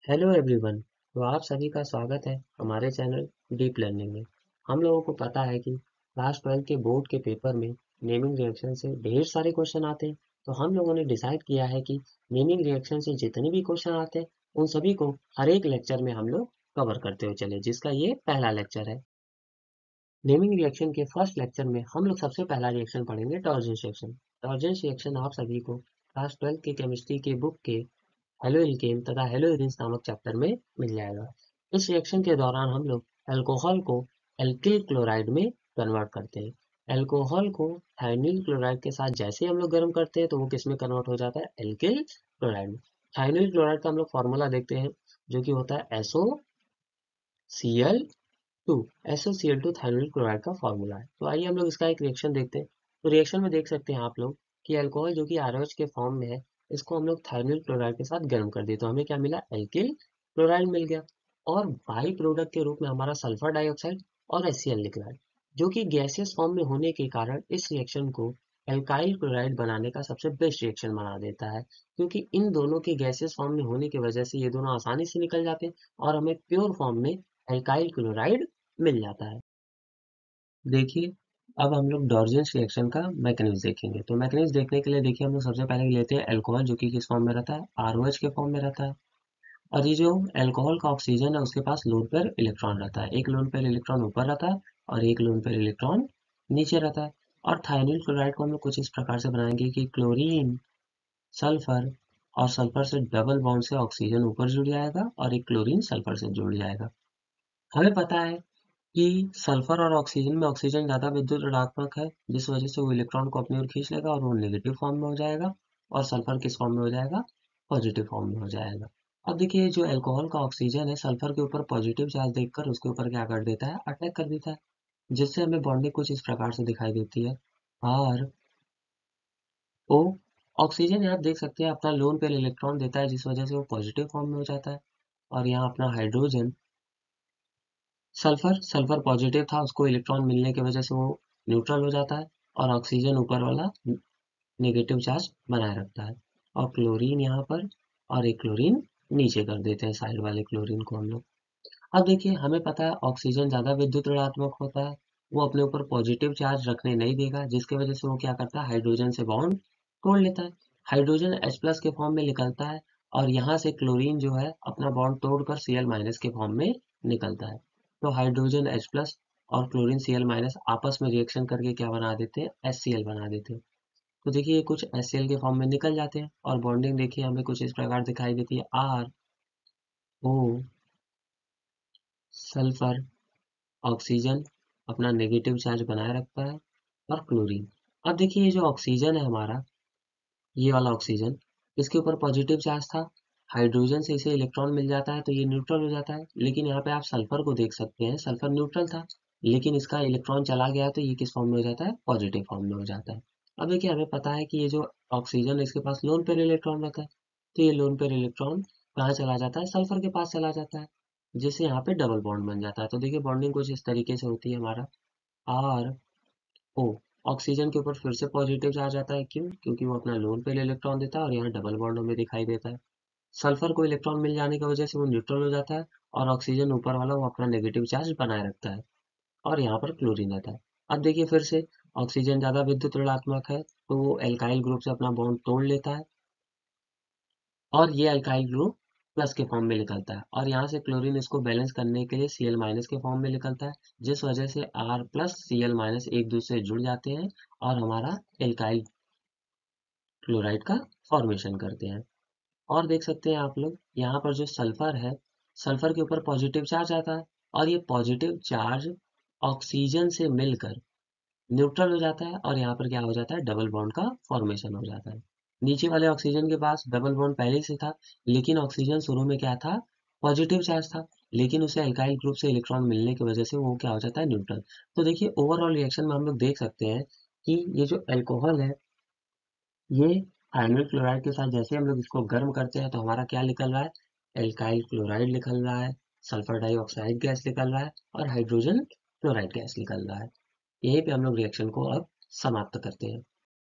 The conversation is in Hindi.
Hello everyone. तो आप सभी का स्वागत है हमारे चैनल डीप लर्निंग में। हम लोगों को पता है कि क्लास 12 के बोर्ड के पेपर में नेमिंग रिएक्शन से ढेर सारे क्वेश्चन आते हैं। तो हम लोगों ने डिसाइड किया है कि नेमिंग रिएक्शन से जितने भी क्वेश्चन आते हैं उन सभी को हर एक लेक्चर में हम लोग कवर करते हुए चले, जिसका ये पहला लेक्चर है। नेमिंग रिएक्शन के फर्स्ट लेक्चर में हम लोग सबसे पहला रिएक्शन पढ़ेंगे टॉर्जेंस रिएक्शन। टॉर्जेंस रिएक्शन आप सभी को क्लास 12 के केमिस्ट्री के बुक के हेलो एल्केन तथा हेलो एरिन्स नामक चैप्टर में मिल जाएगा। इस रिएक्शन के दौरान हम लोग अल्कोहल को एल्किल क्लोराइड में कन्वर्ट करते हैं। अल्कोहल को थायनिल क्लोराइड के साथ जैसे हम लोग गर्म करते हैं तो वो किस में कन्वर्ट हो जाता है, एल्किल क्लोराइड में। थायनिल क्लोराइड का हम लोग फॉर्मूला देखते हैं जो कि होता है SOCl2। SOCl2 थायनिल क्लोराइड का फॉर्मूला है। तो आइए हम लोग इसका एक रिएक्शन देखते हैं। तो रिएक्शन में देख सकते हैं आप लोग कि अल्कोहल जो कि आरओएच के फॉर्म में है, इसको हम लोग थायनिल क्लोराइड के साथ गर्म कर दिए तो हमें क्या मिला, एल्किल क्लोराइड मिल गया। और बाई प्रोडक्ट के रूप में हमारा सल्फर डाइऑक्साइड और HCl निकला है, जो कि गैसियस फॉर्म में होने के कारण इस रिएक्शन को एल्काइल क्लोराइड बनाने का सबसे बेस्ट रिएक्शन बना देता है, क्योंकि इन दोनों के गैसियस फॉर्म में होने की वजह से ये दोनों आसानी से निकल जाते हैं और हमें प्योर फॉर्म में एल्काइल क्लोराइड मिल जाता है। देखिए, अब हम लोग डॉर्जेंस रिएक्शन का मैकेनिज्म देखेंगे। तो मैकेनिज्म देखने के लिए देखिए हम लोग सबसे पहले लेते हैं अल्कोहल, जो कि किस फॉर्म में रहता है, आरओएच के फॉर्म में रहता है। और ये जो अल्कोहल का ऑक्सीजन है उसके पास लोन पेयर इलेक्ट्रॉन रहता है। एक लोन पेयर इलेक्ट्रॉन ऊपर रहता है और एक लोन पेयर इलेक्ट्रॉन नीचे रहता है। और थायनिल क्लोराइड को हम लोग कुछ इस प्रकार से बनाएंगे कि क्लोरीन, सल्फर और सल्फर से डबल बॉन्ड से ऑक्सीजन ऊपर जुड़ जाएगा और एक क्लोरीन सल्फर से जुड़ जाएगा। हमें पता है कि सल्फर और ऑक्सीजन में ऑक्सीजन ज्यादा विद्युत ऋणात्मक है, जिस वजह से वो इलेक्ट्रॉन को अपनी ओर खींच लेगा और वो नेगेटिव फॉर्म में हो जाएगा। और सल्फर किस फॉर्म में हो जाएगा, पॉजिटिव फॉर्म में हो जाएगा। अब देखिए, जो अल्कोहल का ऑक्सीजन है सल्फर के ऊपर पॉजिटिव चार्ज देखकर उसके ऊपर क्या कर देता है, अटैक कर देता है, जिससे हमें बॉन्डिंग कुछ इस प्रकार से दिखाई देती है। और ओ ऑक्सीजन यहाँ देख सकते हैं अपना लोन पेयर इलेक्ट्रॉन देता है, जिस वजह से वो पॉजिटिव फॉर्म में हो जाता है। और यहाँ अपना हाइड्रोजन, सल्फर सल्फर पॉजिटिव था, उसको इलेक्ट्रॉन मिलने की वजह से वो न्यूट्रल हो जाता है और ऑक्सीजन ऊपर वाला नेगेटिव चार्ज बनाए रखता है। और क्लोरीन यहाँ पर और एक क्लोरीन नीचे कर देते हैं, साइड वाले क्लोरीन को हम लोग। अब देखिए, हमें पता है ऑक्सीजन ज्यादा विद्युत ऋणात्मक होता है, वो अपने ऊपर पॉजिटिव चार्ज रखने नहीं देगा, जिसकी वजह से वो क्या करता है, हाइड्रोजन से बॉन्ड तोड़ लेता है। हाइड्रोजन H+ के फॉर्म में निकलता है और यहाँ से क्लोरीन जो है अपना बॉन्ड तोड़कर Cl- के फॉर्म में निकलता है। तो हाइड्रोजन H+ और क्लोरीन Cl- आपस में रिएक्शन करके क्या बना देते हैं, HCl बना देते हैं। तो देखिए, ये कुछ HCl के फॉर्म में निकल जाते हैं और बॉन्डिंग देखिए हमें कुछ इस प्रकार दिखाई देती है, R O सल्फर, ऑक्सीजन अपना नेगेटिव चार्ज बनाए रखता है और क्लोरीन। अब देखिए, ये जो ऑक्सीजन है हमारा, ये वाला ऑक्सीजन, इसके ऊपर पॉजिटिव चार्ज था, हाइड्रोजन से इसे इलेक्ट्रॉन मिल जाता है तो ये न्यूट्रल हो जाता है। लेकिन यहाँ पे आप सल्फर को देख सकते हैं, सल्फर न्यूट्रल था, लेकिन इसका इलेक्ट्रॉन चला गया तो ये किस फॉर्म में हो जाता है, पॉजिटिव फॉर्म में हो जाता है। अब देखिए, हमें पता है कि ये जो ऑक्सीजन है इसके पास लोन पेयर इलेक्ट्रॉन रहता है, तो ये लोन पेयर इलेक्ट्रॉन कहाँ चला जाता है, सल्फर के पास चला जाता है, जिससे यहाँ पे डबल बॉन्ड बन जाता है। तो देखिए, बॉन्डिंग कुछ इस तरीके से होती है हमारा, आर ओ ऑक्सीजन के ऊपर फिर से पॉजिटिव चार्ज आता है, क्यों, क्योंकि वो अपना लोन पेयर इलेक्ट्रॉन देता है और यहाँ डबल बॉन्ड हमें दिखाई देता है। सल्फर को इलेक्ट्रॉन मिल जाने की वजह से वो न्यूट्रल हो जाता है और ऑक्सीजन ऊपर वाला वो अपना नेगेटिव चार्ज बनाए रखता है और यहाँ पर क्लोरीन रहता है। अब देखिए, फिर से ऑक्सीजन ज्यादा विद्युत ऋणात्मक है तो वो एल्काइल ग्रुप से अपना बॉन्ड तोड़ लेता है और ये अल्काइल ग्रुप प्लस के फॉर्म में निकलता है और यहाँ से क्लोरीन इसको बैलेंस करने के लिए Cl- के फॉर्म में निकलता है, जिस वजह से R+Cl- एक दूसरे से जुड़ जाते हैं और हमारा एल्काइल क्लोराइड का फॉर्मेशन करते हैं। और देख सकते हैं आप लोग, यहाँ पर जो सल्फर है, सल्फर के ऊपर पॉजिटिव चार्ज आता है और ये पॉजिटिव चार्ज ऑक्सीजन से मिलकर न्यूट्रल हो जाता है और यहाँ पर क्या हो जाता है, डबल बॉन्ड का फॉर्मेशन हो जाता है। नीचे वाले ऑक्सीजन के पास डबल बॉन्ड पहले से था, लेकिन ऑक्सीजन शुरू में क्या था, पॉजिटिव चार्ज था, लेकिन उसे अल्काइल ग्रुप से इलेक्ट्रॉन मिलने की वजह से वो क्या हो जाता है, न्यूट्रल। तो देखिए, ओवरऑल रिएक्शन में हम लोग देख सकते हैं कि ये जो अल्कोहल है, ये हाइड्रोजन क्लोराइड के साथ जैसे हम लोग इसको गर्म करते हैं तो हमारा क्या निकल रहा है, एल्काइल क्लोराइड निकल रहा है, सल्फर डाइऑक्साइड गैस निकल रहा है और हाइड्रोजन क्लोराइड गैस निकल रहा है। यहीं पे हम लोग रिएक्शन को अब समाप्त करते हैं।